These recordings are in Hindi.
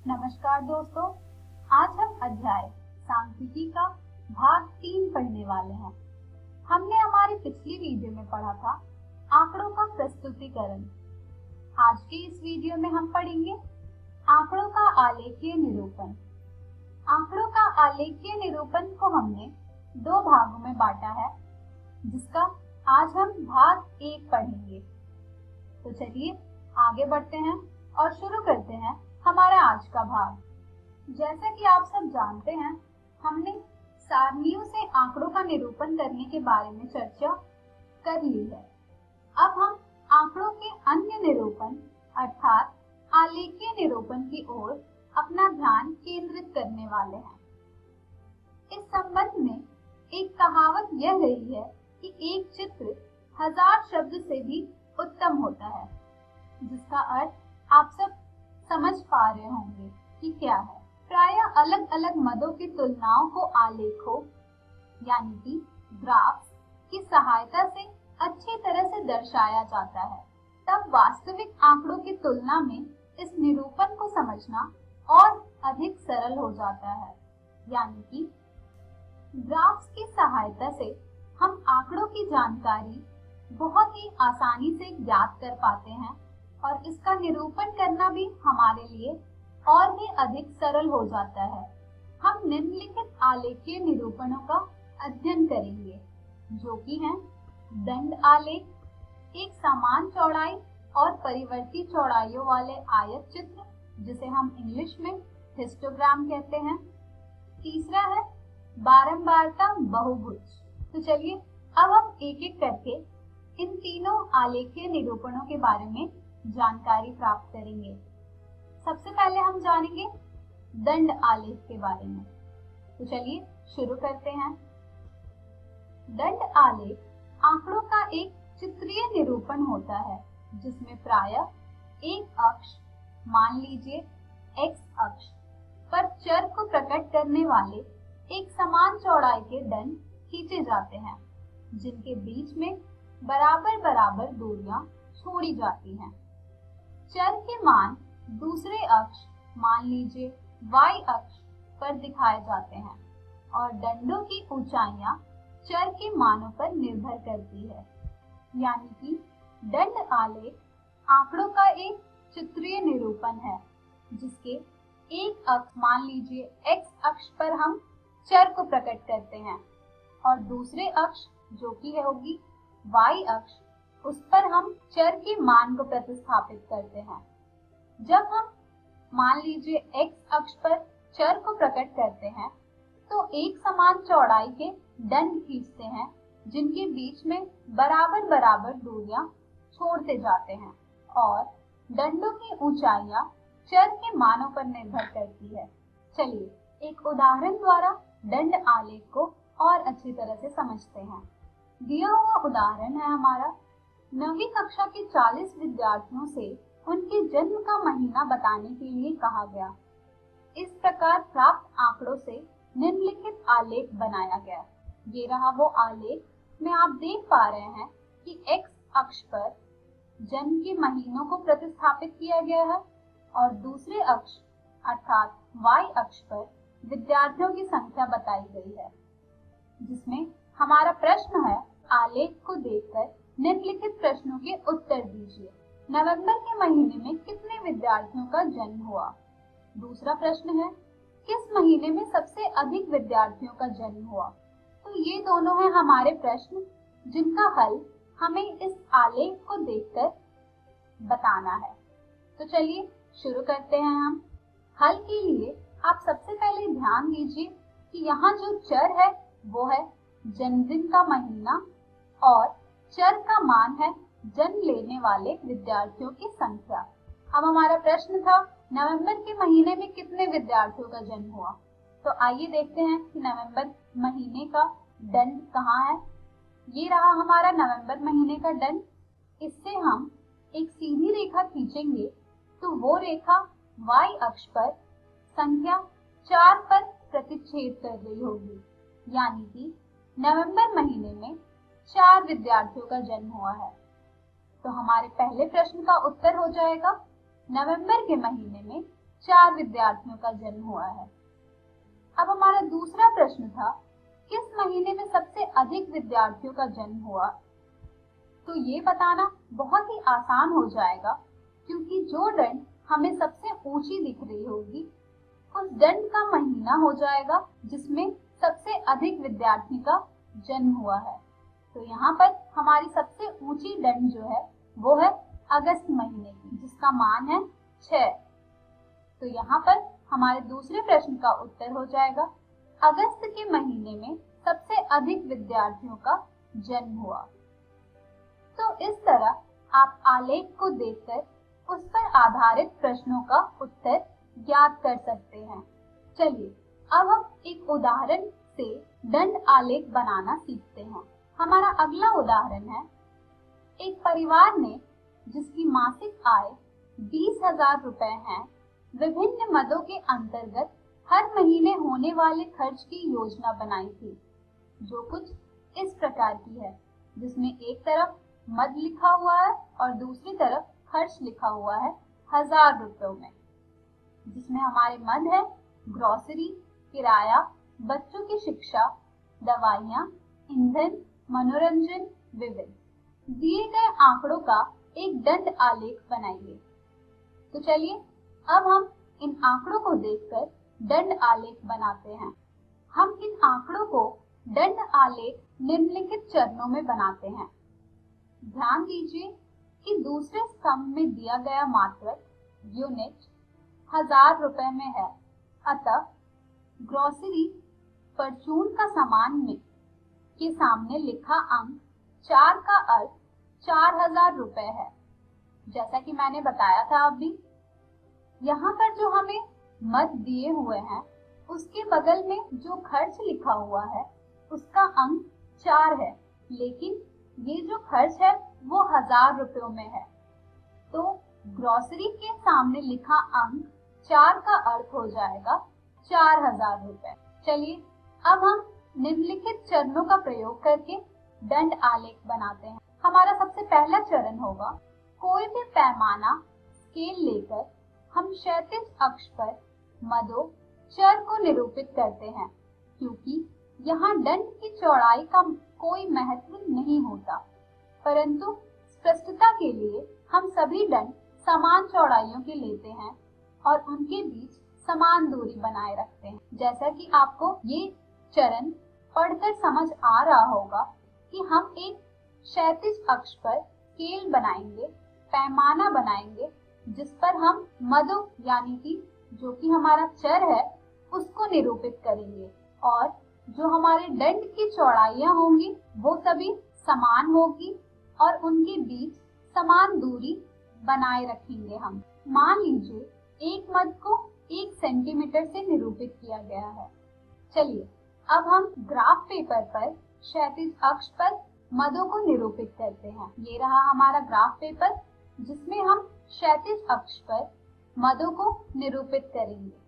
नमस्कार दोस्तों, आज हम अध्याय सांख्यिकी का भाग 3 पढ़ने वाले हैं। हमने हमारी पिछली वीडियो में पढ़ा था आंकड़ों का प्रस्तुतिकरण। आज के इस वीडियो में हम पढ़ेंगे आंकड़ों का आलेखीय निरूपण। आंकड़ों का आलेखीय निरूपण को हमने 2 भागों में बांटा है, जिसका आज हम भाग 1 पढ़ेंगे। तो चलिए आगे बढ़ते हैं और शुरू करते हैं हमारा आज का भाग। जैसा कि आप सब जानते हैं, हमने सारणियों से आंकड़ों का निरूपण करने के बारे में चर्चा कर ली है। अब हम आंकड़ों के अन्य निरूपण अर्थात आलेखीय निरूपण की ओर अपना ध्यान केंद्रित करने वाले हैं। इस संबंध में एक कहावत यह रही है कि एक चित्र 1000 शब्द से भी उत्तम होता है, जिसका अर्थ आप सब समझ पा रहे होंगे कि क्या है। प्रायः अलग अलग मदों की तुलनाओं को आलेखों यानी कि ग्राफ्स की सहायता से अच्छी तरह से दर्शाया जाता है। तब वास्तविक आंकड़ों की तुलना में इस निरूपण को समझना और अधिक सरल हो जाता है। यानी कि ग्राफ्स की सहायता से हम आंकड़ों की जानकारी बहुत ही आसानी से ज्ञात कर पाते हैं और इसका निरूपण करना भी हमारे लिए और भी अधिक सरल हो जाता है। हम निम्नलिखित आलेखीय निरूपणों का अध्ययन करेंगे, जो कि हैं दंड आलेख, एक समान चौड़ाई और परिवर्ती चौड़ाइयों वाले आयत चित्र, जिसे हम इंग्लिश में हिस्टोग्राम कहते हैं। तीसरा है बारंबारता बहुभुज। तो चलिए अब हम एक एक करके इन तीनों आलेखीय निरूपणों के बारे में जानकारी प्राप्त करेंगे। सबसे पहले हम जानेंगे दंड आलेख के बारे में। तो चलिए शुरू करते हैं। दंड आलेख आंकड़ों का एक चित्रीय निरूपण होता है, जिसमें प्रायः एक अक्ष, मान लीजिए x अक्ष पर चर को प्रकट करने वाले एक समान चौड़ाई के दंड खींचे जाते हैं, जिनके बीच में बराबर बराबर दूरियां छोड़ी जाती हैं। चर के मान दूसरे अक्ष, मान लीजिए y अक्ष पर दिखाए जाते हैं और दंडों की ऊंचाइयां चर के मानों पर निर्भर करती है। यानी कि दंड आलेख आंकड़ों का एक चित्रीय निरूपण है, जिसके एक अक्ष, मान लीजिए x अक्ष पर हम चर को प्रकट करते हैं और दूसरे अक्ष, जो कि होगी y अक्ष, उस पर हम चर के मान को प्रतिस्थापित करते हैं। जब हम मान लीजिए x अक्ष पर चर को प्रकट करते हैं, तो एक समान चौड़ाई के दंड खींचते हैं, जिनके बीच में बराबर बराबर दूरियां छोड़ते जाते हैं और दंडों की ऊंचाइयां चर के मानों पर निर्भर करती है। चलिए एक उदाहरण द्वारा दंड आलेख को और अच्छी तरह से समझते हैं। दिया हुआ उदाहरण है हमारा, 9वीं कक्षा के 40 विद्यार्थियों से उनके जन्म का महीना बताने के लिए कहा गया। इस प्रकार प्राप्त आंकड़ों से निम्नलिखित आलेख बनाया गया। ये रहा वो आलेख में आप देख पा रहे हैं कि x अक्ष पर जन्म के महीनों को प्रतिस्थापित किया गया है और दूसरे अक्ष अर्थात y अक्ष पर विद्यार्थियों की संख्या बताई गई है, जिसमें हमारा प्रश्न है, आलेख को देखकर निम्नलिखित प्रश्नों के उत्तर दीजिए। नवंबर के महीने में कितने विद्यार्थियों का जन्म हुआ? दूसरा प्रश्न है, किस महीने में सबसे अधिक विद्यार्थियों का जन्म हुआ? तो ये दोनों हैं हमारे प्रश्न, जिनका हल हमें इस आलेख को देखकर बताना है। तो चलिए शुरू करते हैं हम। हल के लिए आप सबसे पहले ध्यान दीजिए कि यहाँ जो चर है वो है जन्मदिन का महीना और चर का मान है जन्म लेने वाले विद्यार्थियों की संख्या। अब हमारा प्रश्न था नवंबर के महीने में कितने विद्यार्थियों का जन्म हुआ। तो आइए देखते हैं कि नवंबर महीने का दंड कहाँ है। ये रहा हमारा नवंबर महीने का दंड। इससे हम एक सीधी रेखा खींचेंगे तो वो रेखा y अक्ष पर संख्या 4 पर प्रतिच्छेद कर रही होगी। यानी कि नवंबर महीने में 4 विद्यार्थियों का जन्म हुआ है। तो हमारे पहले प्रश्न का उत्तर हो जाएगा नवंबर के महीने में 4 विद्यार्थियों का जन्म हुआ है। अब हमारा दूसरा प्रश्न था, किस महीने में सबसे अधिक विद्यार्थियों का जन्म हुआ? तो ये बताना बहुत ही आसान हो जाएगा, क्योंकि जो दंड हमें सबसे ऊंची दिख रही होगी उस दंड का महीना हो जाएगा जिसमें सबसे अधिक विद्यार्थी का जन्म हुआ है। तो यहाँ पर हमारी सबसे ऊंची दंड जो है वो है अगस्त महीने की, जिसका मान है 6। तो यहाँ पर हमारे दूसरे प्रश्न का उत्तर हो जाएगा अगस्त के महीने में सबसे अधिक विद्यार्थियों का जन्म हुआ। तो इस तरह आप आलेख को देखकर उस पर आधारित प्रश्नों का उत्तर ज्ञात कर सकते हैं। चलिए अब हम एक उदाहरण से दंड आलेख बनाना सीखते हैं। हमारा अगला उदाहरण है, एक परिवार ने जिसकी मासिक आय 20,000 रुपए है, विभिन्न मदों के अंतर्गत हर महीने होने वाले खर्च की योजना बनाई थी, जो कुछ इस प्रकार की है, जिसमें एक तरफ मद लिखा हुआ है और दूसरी तरफ खर्च लिखा हुआ है 1000 रुपयों में, जिसमें हमारे मद है ग्रोसरी, किराया, बच्चों की शिक्षा, दवाइयाँ, ईंधन, मनोरंजन, विविध। दिए गए आंकड़ों का एक दंड आलेख बनाइए। तो चलिए अब हम इन आंकड़ों को देखकर दंड आलेख बनाते हैं। हम इन आंकड़ों को दंड आलेख निम्नलिखित चरणों में बनाते हैं। ध्यान दीजिए कि दूसरे स्तंभ में दिया गया मात्रक यूनिट 1000 रुपए में है, अतः ग्रोसरी परचून का सामान में के सामने लिखा अंक 4 का अर्थ 4000 रुपए है। जैसा कि मैंने बताया था अभी, यहाँ पर जो हमें मद दिए हुए हैं उसके बगल में जो खर्च लिखा हुआ है उसका अंक 4 है, लेकिन ये जो खर्च है वो 1000 रुपयों में है। तो ग्रोसरी के सामने लिखा अंक 4 का अर्थ हो जाएगा 4000 रुपए। चलिए अब हम निम्नलिखित चरणों का प्रयोग करके दंड आलेख बनाते हैं। हमारा सबसे पहला चरण होगा, कोई भी पैमाना स्केल लेकर हम क्षैतिज अक्ष पर मदों चर को निरूपित करते हैं, क्योंकि यहाँ दंड की चौड़ाई का कोई महत्व नहीं होता, परंतु स्पष्टता के लिए हम सभी दंड समान चौड़ाइयों के लेते हैं और उनके बीच समान दूरी बनाए रखते हैं। जैसा कि आपको ये चरण पढ़कर समझ आ रहा होगा कि हम एक क्षैतिज अक्ष पर स्केल बनाएंगे, पैमाना बनाएंगे, जिस पर हम मदों यानी कि जो कि हमारा चर है उसको निरूपित करेंगे, और जो हमारे दंड की चौड़ाइयां होंगी वो सभी समान होगी और उनके बीच समान दूरी बनाए रखेंगे हम। मान लीजिए एक मद को 1 सेंटीमीटर से निरूपित किया गया है। चलिए अब हम ग्राफ पेपर पर क्षैतिज अक्ष पर मदों को निरूपित करते हैं। ये रहा हमारा ग्राफ पेपर, जिसमें हम क्षैतिज अक्ष पर मदों को निरूपित करेंगे।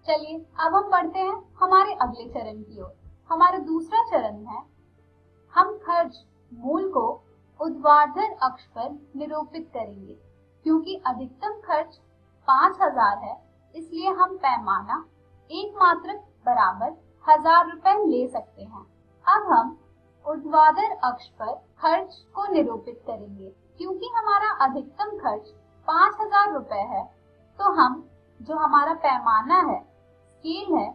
चलिए अब हम बढ़ते हैं हमारे अगले चरण की ओर। हमारा दूसरा चरण है, हम खर्च मूल को ऊर्ध्वाधर अक्ष पर निरूपित करेंगे। क्योंकि अधिकतम खर्च 5000 है, इसलिए हम पैमाना एक मात्रक बराबर 1000 रुपए ले सकते हैं। अब हम ऊर्ध्वाधर अक्ष पर खर्च को निरूपित करेंगे। क्योंकि हमारा अधिकतम खर्च 5000 रुपए है, तो हम जो हमारा पैमाना है, स्केल है,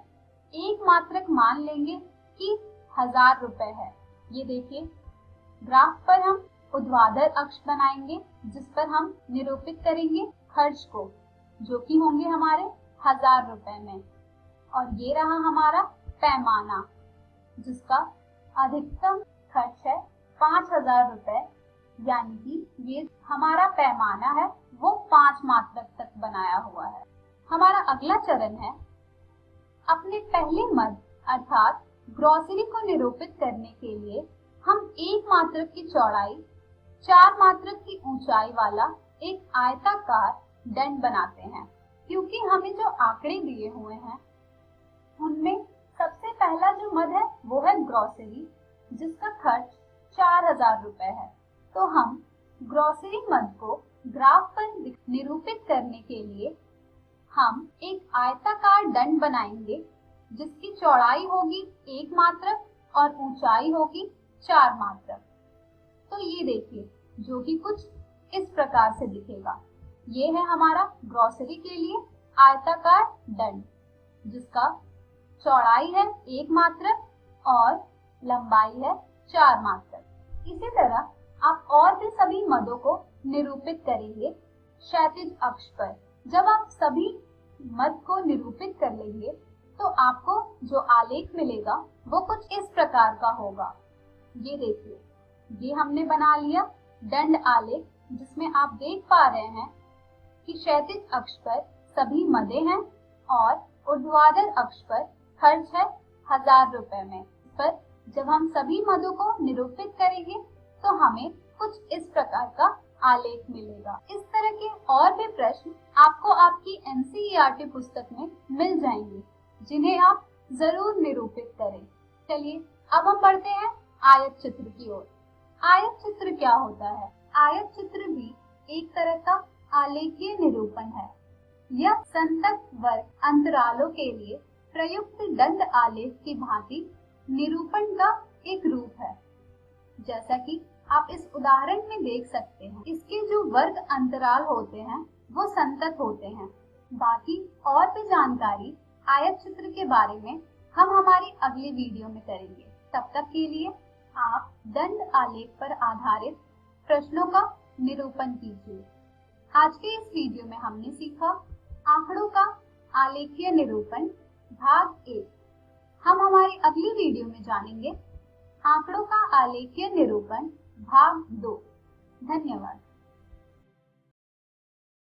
एक मात्रक मान लेंगे कि 1000 रुपए है। ये देखिए ग्राफ पर हम ऊर्ध्वाधर अक्ष बनाएंगे, जिस पर हम निरूपित करेंगे खर्च को, जो कि होंगे हमारे 1000 रुपए में। और ये रहा हमारा पैमाना, जिसका अधिकतम खर्च है 5000 रुपए, यानी कि ये हमारा पैमाना है वो 5 मात्रक तक बनाया हुआ है। हमारा अगला चरण है, अपने पहले मद अर्थात ग्रोसरी को निरूपित करने के लिए हम 1 मात्रक की चौड़ाई 4 मात्रक की ऊंचाई वाला एक आयताकार दंड बनाते हैं। क्योंकि हमें जो आंकड़े दिए हुए हैं उनमें सबसे पहला जो मद है वो है ग्रोसरी, जिसका खर्च 4000 रुपए है। तो हम ग्रोसरी मद को ग्राफ पर निरूपित करने के लिए हम एक आयताकार दंड बनाएंगे जिसकी चौड़ाई होगी 1 मात्रक और ऊंचाई होगी 4 मात्रक। तो ये देखिए, जो कि कुछ इस प्रकार से दिखेगा। ये है हमारा ग्रोसरी के लिए आयताकार दंड, जिसका चौड़ाई है 1 मात्रक और लंबाई है 4 मात्रक। इसी तरह आप और भी सभी मदों को निरूपित करेंगे क्षैतिज अक्ष पर। जब आप सभी मद को निरूपित कर लेंगे तो आपको जो आलेख मिलेगा वो कुछ इस प्रकार का होगा। ये देखिए, ये हमने बना लिया दंड आलेख, जिसमें आप देख पा रहे हैं कि क्षैतिज अक्ष पर सभी मदें हैं और ऊर्ध्वाधर अक्ष पर खर्च है 1000 रुपए में। पर जब हम सभी मदों को निरूपित करेंगे तो हमें कुछ इस प्रकार का आलेख मिलेगा। इस तरह के और भी प्रश्न आपको आपकी एनसीईआरटी पुस्तक में मिल जाएंगे, जिन्हें आप जरूर निरूपित करें। चलिए अब हम बढ़ते हैं आयत चित्र की ओर। आयत चित्र क्या होता है? आयत चित्र भी एक तरह का आलेखीय निरूपण है। यह संतक वर्ग अंतरालों के लिए प्रयुक्त दंड आलेख की भांति निरूपण का एक रूप है। जैसा कि आप इस उदाहरण में देख सकते हैं, इसके जो वर्ग अंतराल होते हैं वो संतत होते हैं। बाकी और भी जानकारी आयत चित्र के बारे में हम हमारी अगली वीडियो में करेंगे। तब तक के लिए आप दंड आलेख पर आधारित प्रश्नों का निरूपण कीजिए। आज के इस वीडियो में हमने सीखा आंकड़ों का आलेखीय निरूपण भाग 1। हम हमारी अगली वीडियो में जानेंगे आंकड़ों का आलेखीय निरूपण भाग 2। धन्यवाद।